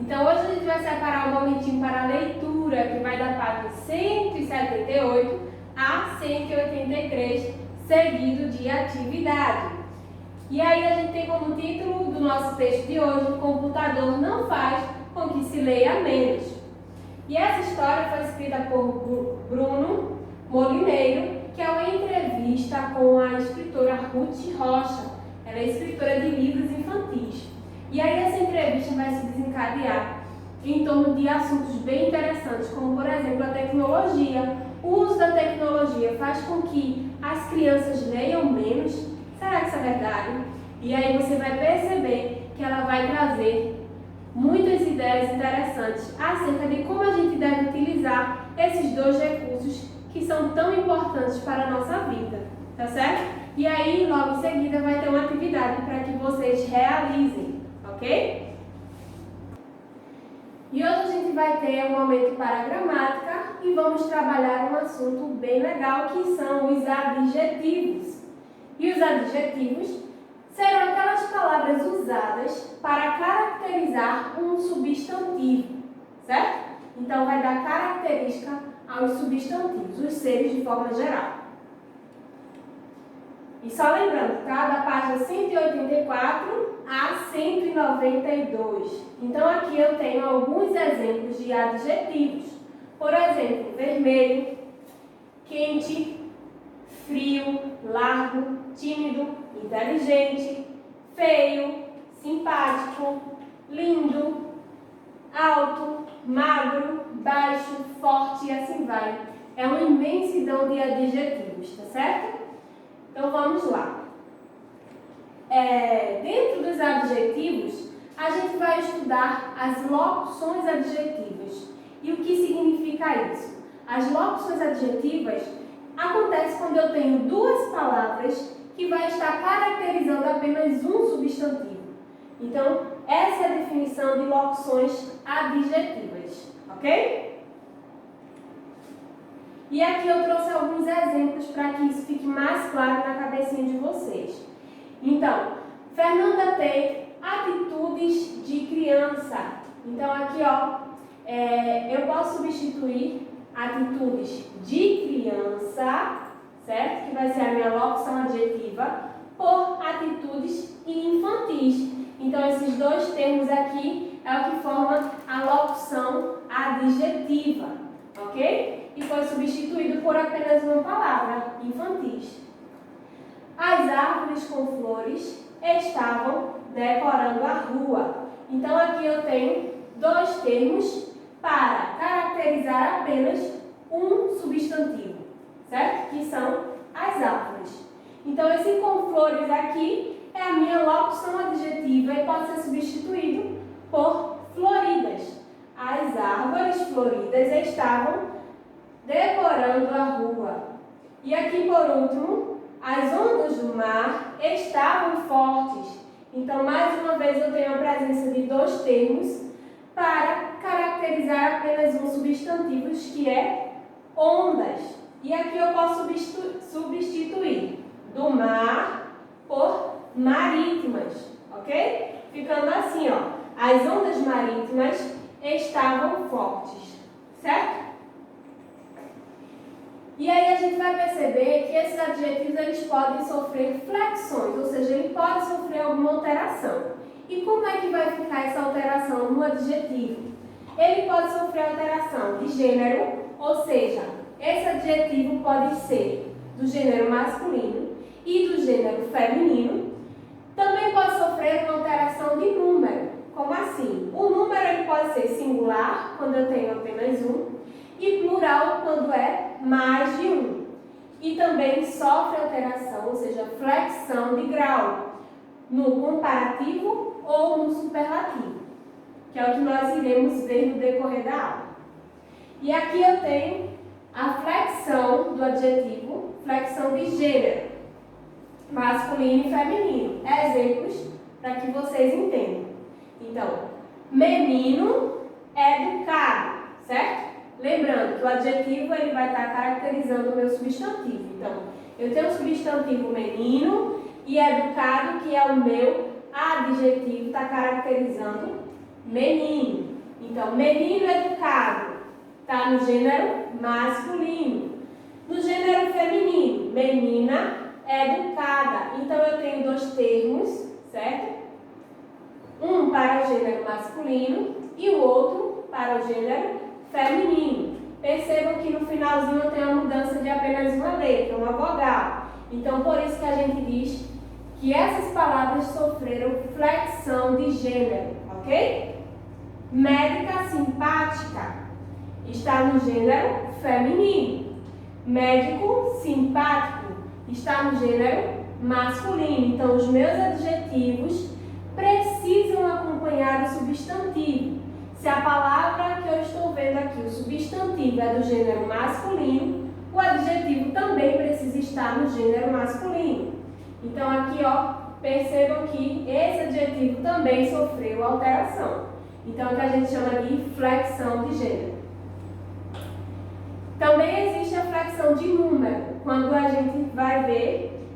Então hoje a gente vai separar um momentinho para a leitura, que vai da página 178 a 183, seguido de atividade. E aí a gente tem como título do nosso texto de hoje: o computador não faz com que se leia menos. E essa história foi escrita por Bruno Molineiro, que é uma entrevista com a escritora Ruth Rocha. Ela é escritora de livros infantis. E aí essa entrevista vai se desencadear em torno de assuntos bem interessantes, como por exemplo a tecnologia. O uso da tecnologia faz com que as crianças leiam menos? Será que isso é verdade? E aí você vai perceber que ela vai trazer muitas ideias interessantes acerca de como a gente deve utilizar esses dois recursos que são tão importantes para a nossa vida, tá certo? E aí, logo em seguida, vai ter uma atividade para que vocês realizem, ok? E hoje a gente vai ter um momento para a gramática e vamos trabalhar um assunto bem legal, que são os adjetivos. E os adjetivos serão aquelas palavras usadas para caracterizar um substantivo, certo? Então, vai dar característica aos substantivos, os seres de forma geral. E só lembrando, tá? Da página 184 a 192. Então, aqui eu tenho alguns exemplos de adjetivos. Por exemplo, vermelho, quente, frio, largo, tímido, inteligente, feio, simpático, lindo, alto, magro, baixo, forte e assim vai. É uma imensidão de adjetivos, tá certo? Então vamos lá. Dentro dos adjetivos, a gente vai estudar as locuções adjetivas. E o que significa isso? As locuções adjetivas acontecem quando eu tenho duas palavras que vai estar caracterizando apenas um substantivo. Então, essa é a definição de locuções adjetivas, ok? E aqui eu trouxe alguns exemplos para que isso fique mais claro na cabecinha de vocês. Então, Fernanda tem atitudes de criança. Então, aqui, eu posso substituir atitudes de criança, certo? Que vai ser a minha locução adjetiva, por atitudes infantis. Então, esses dois termos aqui é o que forma a locução adjetiva, ok? E foi substituído por apenas uma palavra, infantis. As árvores com flores estavam decorando a rua. Então, aqui eu tenho dois termos para caracterizar apenas um substantivo, certo? Que são as árvores. Então, esse com flores aqui é a minha locução adjetiva e pode ser substituído por floridas. As árvores floridas estavam decorando a rua. E aqui, por último, as ondas do mar estavam fortes. Então, mais uma vez, eu tenho a presença de dois termos para caracterizar apenas um substantivo, que é ondas. E aqui eu posso substituir do mar por marítimas, ok? Ficando assim, as ondas marítimas estavam fortes, certo? E aí a gente vai perceber que esses adjetivos eles podem sofrer flexões, ou seja, ele pode sofrer alguma alteração. E como é que vai ficar essa alteração no adjetivo? Ele pode sofrer alteração de gênero, ou seja, esse adjetivo pode ser do gênero masculino e do gênero feminino. Também pode sofrer uma alteração de número. Como assim? O número ele pode ser singular, quando eu tenho apenas um, e plural, quando é mais de um. E também sofre alteração, ou seja, flexão de grau, no comparativo ou no superlativo, que é o que nós iremos ver no decorrer da aula. E aqui eu tenho a flexão do adjetivo, flexão de gênero, masculino e feminino. Exemplos para que vocês entendam. Então, menino educado, certo? Lembrando que o adjetivo ele vai estar caracterizando o meu substantivo. Então, eu tenho o substantivo menino e educado, que é o meu adjetivo, está caracterizando menino. Então, menino educado está no gênero masculino. No gênero feminino, menina educada. Então, eu tenho dois termos, certo? Um para o gênero masculino e o outro para o gênero feminino. Percebam que no finalzinho eu tenho a mudança de apenas uma letra, uma vogal. Então, por isso que a gente diz que essas palavras sofreram flexão de gênero, ok? Médica simpática está no gênero feminino. Médico simpático está no gênero masculino. Então, os meus adjetivos precisam acompanhar o substantivo. Se a palavra que eu estou vendo aqui, o substantivo, é do gênero masculino, o adjetivo também precisa estar no gênero masculino. Então, aqui, ó, percebam que esse adjetivo também sofreu alteração. Então, é o que a gente chama de flexão de gênero. Também existe a flexão de número, quando a gente vai ver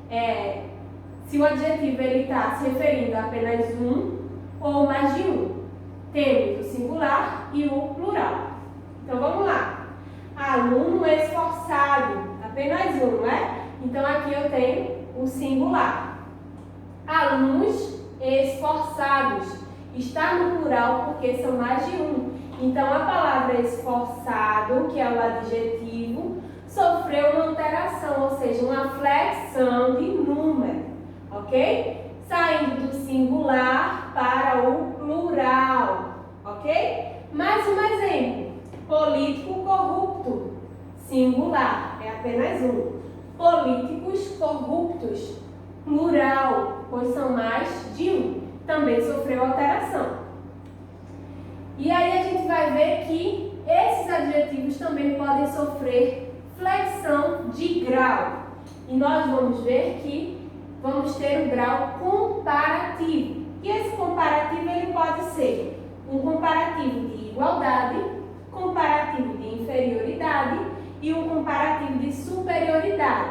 se o adjetivo está se referindo a apenas um ou mais de um. Temos o singular e o plural. Então, vamos lá. Aluno esforçado, apenas um, não é? Então, aqui eu tenho o singular. Alunos esforçados, está no plural porque são mais de um. Então, a palavra esforçado, que é o adjetivo, sofreu uma alteração, ou seja, uma flexão de número, ok? Saindo do singular para o plural, ok? Mais um exemplo. Político corrupto, singular, é apenas um. Políticos corruptos, plural, pois são mais de um. Também sofreu alteração. E aí a gente vai ver que esses adjetivos também podem sofrer flexão de grau. E nós vamos ver que vamos ter o grau comparativo. E esse comparativo ele pode ser um comparativo de igualdade, comparativo de inferioridade e um comparativo de superioridade.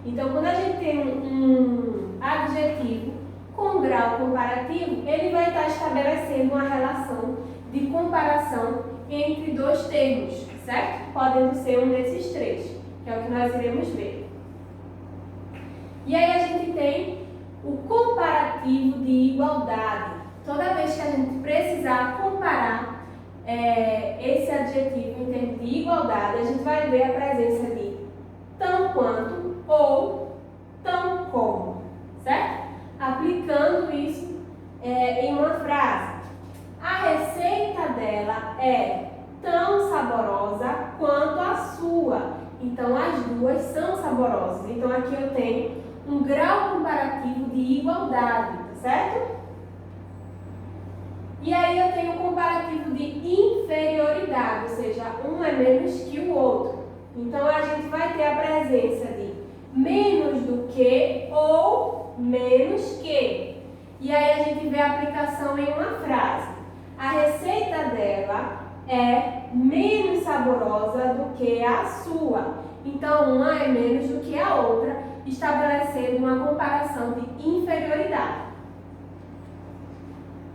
Então, quando a gente tem um adjetivo com grau comparativo, ele vai estar estabelecendo uma relação de comparação entre dois termos, certo? Podendo ser um desses três, que é o que nós iremos ver. E aí a gente tem o comparativo de igualdade. Toda vez que a gente precisar comparar esse adjetivo em termos de igualdade, a gente vai ver a presença de tão quanto ou tão como, certo? Aplicando isso em uma frase. A receita dela é tão saborosa quanto a sua. Então, as duas são saborosas. Então, aqui eu tenho um grau comparativo de igualdade, tá certo? E aí eu tenho um comparativo de inferioridade, ou seja, um é menos que o outro. Então, a gente vai ter a presença de menos do que ou menos que. E aí a gente vê a aplicação em uma frase. A receita dela é menos saborosa do que a sua. Então, uma é menos do que a outra, estabelecendo uma comparação de inferioridade.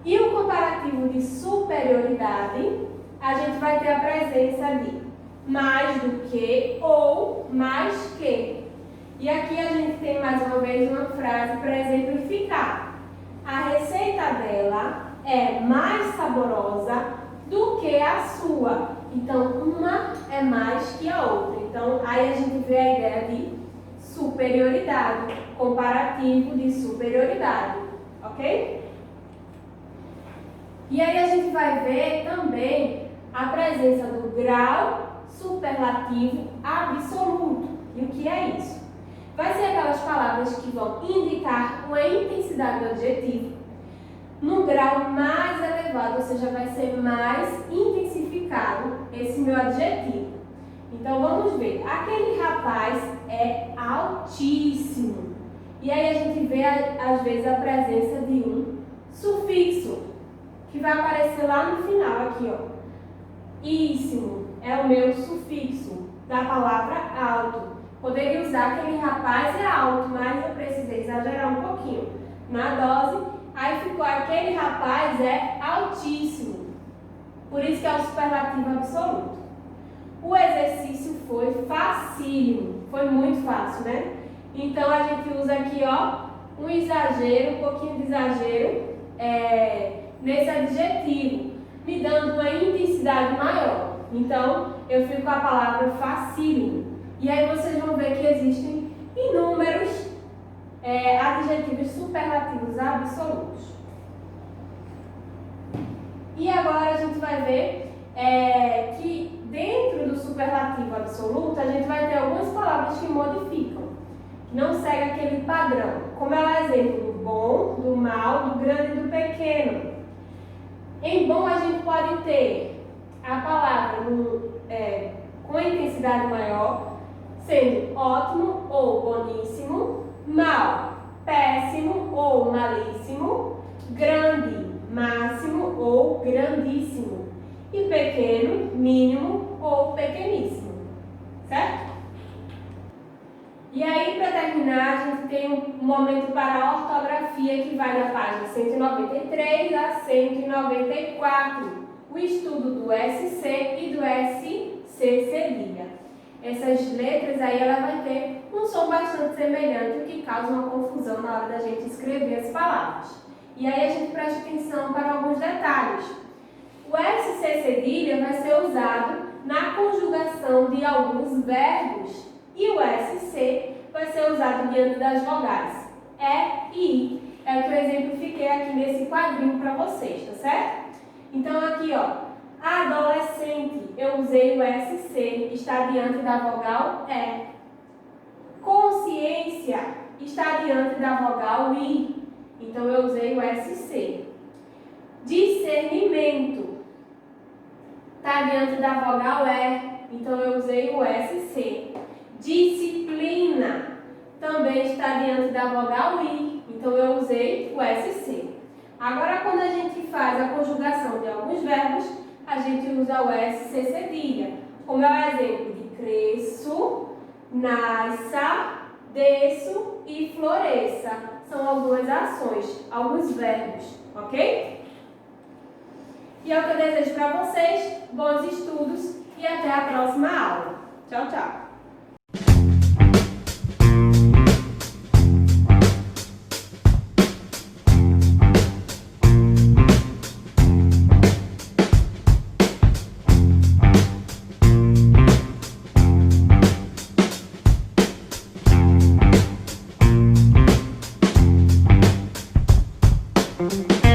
E o comparativo de superioridade, a gente vai ter a presença de mais do que ou mais que. E aqui a gente tem mais uma vez uma frase para exemplificar. A receita dela é mais saborosa do que a sua. Então, uma é mais que a outra. Então, aí a gente vê a ideia de superioridade, comparativo de superioridade, ok? E aí a gente vai ver também a presença do grau superlativo absoluto. E o que é isso? Vai ser aquelas palavras que vão indicar uma intensidade do adjetivo no grau mais elevado, ou seja, vai ser mais intensificado esse meu adjetivo. Então, vamos ver. Aquele rapaz é altíssimo. E aí a gente vê, às vezes, a presença de um sufixo, que vai aparecer lá no final, aqui, ó. Íssimo é o meu sufixo da palavra alto. Poderia usar aquele rapaz é alto, mas eu precisei exagerar um pouquinho na dose. Aí ficou aquele rapaz é altíssimo. Por isso que é o superlativo absoluto. O exercício foi facílimo, foi muito fácil, né? Então a gente usa aqui, ó, um exagero, um pouquinho de exagero nesse adjetivo, me dando uma intensidade maior. Então eu fico com a palavra facílimo. E aí vocês vão ver que existem inúmeros adjetivos superlativos absolutos. E agora a gente vai ver que dentro do superlativo absoluto a gente vai ter algumas palavras que modificam, que não seguem aquele padrão, como é o exemplo do bom, do mal, do grande e do pequeno. Em bom a gente pode ter a palavra com intensidade maior, sendo ótimo ou boníssimo, mal, péssimo ou malíssimo, grande, máximo ou grandíssimo, e pequeno, mínimo ou pequeníssimo, certo? E aí, para terminar, a gente tem um momento para a ortografia que vai da página 193 a 194, o estudo do SC e do SC cedilha. Essas letras aí, ela vai ter um som bastante semelhante, o que causa uma confusão na hora da gente escrever as palavras. E aí a gente presta atenção para alguns detalhes. O SC cedilha vai ser usado na conjugação de alguns verbos e o SC vai ser usado diante das vogais E e I. É o que eu exemplifiquei aqui nesse quadrinho para vocês, tá certo? Então aqui, ó, adolescente, eu usei o SC, está diante da vogal E. Consciência está diante da vogal I, então eu usei o SC. Discernimento está diante da vogal E, então eu usei o SC. Disciplina também está diante da vogal I, então eu usei o SC. Agora, quando a gente faz a conjugação de alguns verbos, a gente usa o SC cedilha, como é o exemplo de cresço, nasça, desço e floresça. São algumas ações, alguns verbos, ok? E é o que eu desejo para vocês, bons estudos e até a próxima aula. Tchau, tchau! Thank you.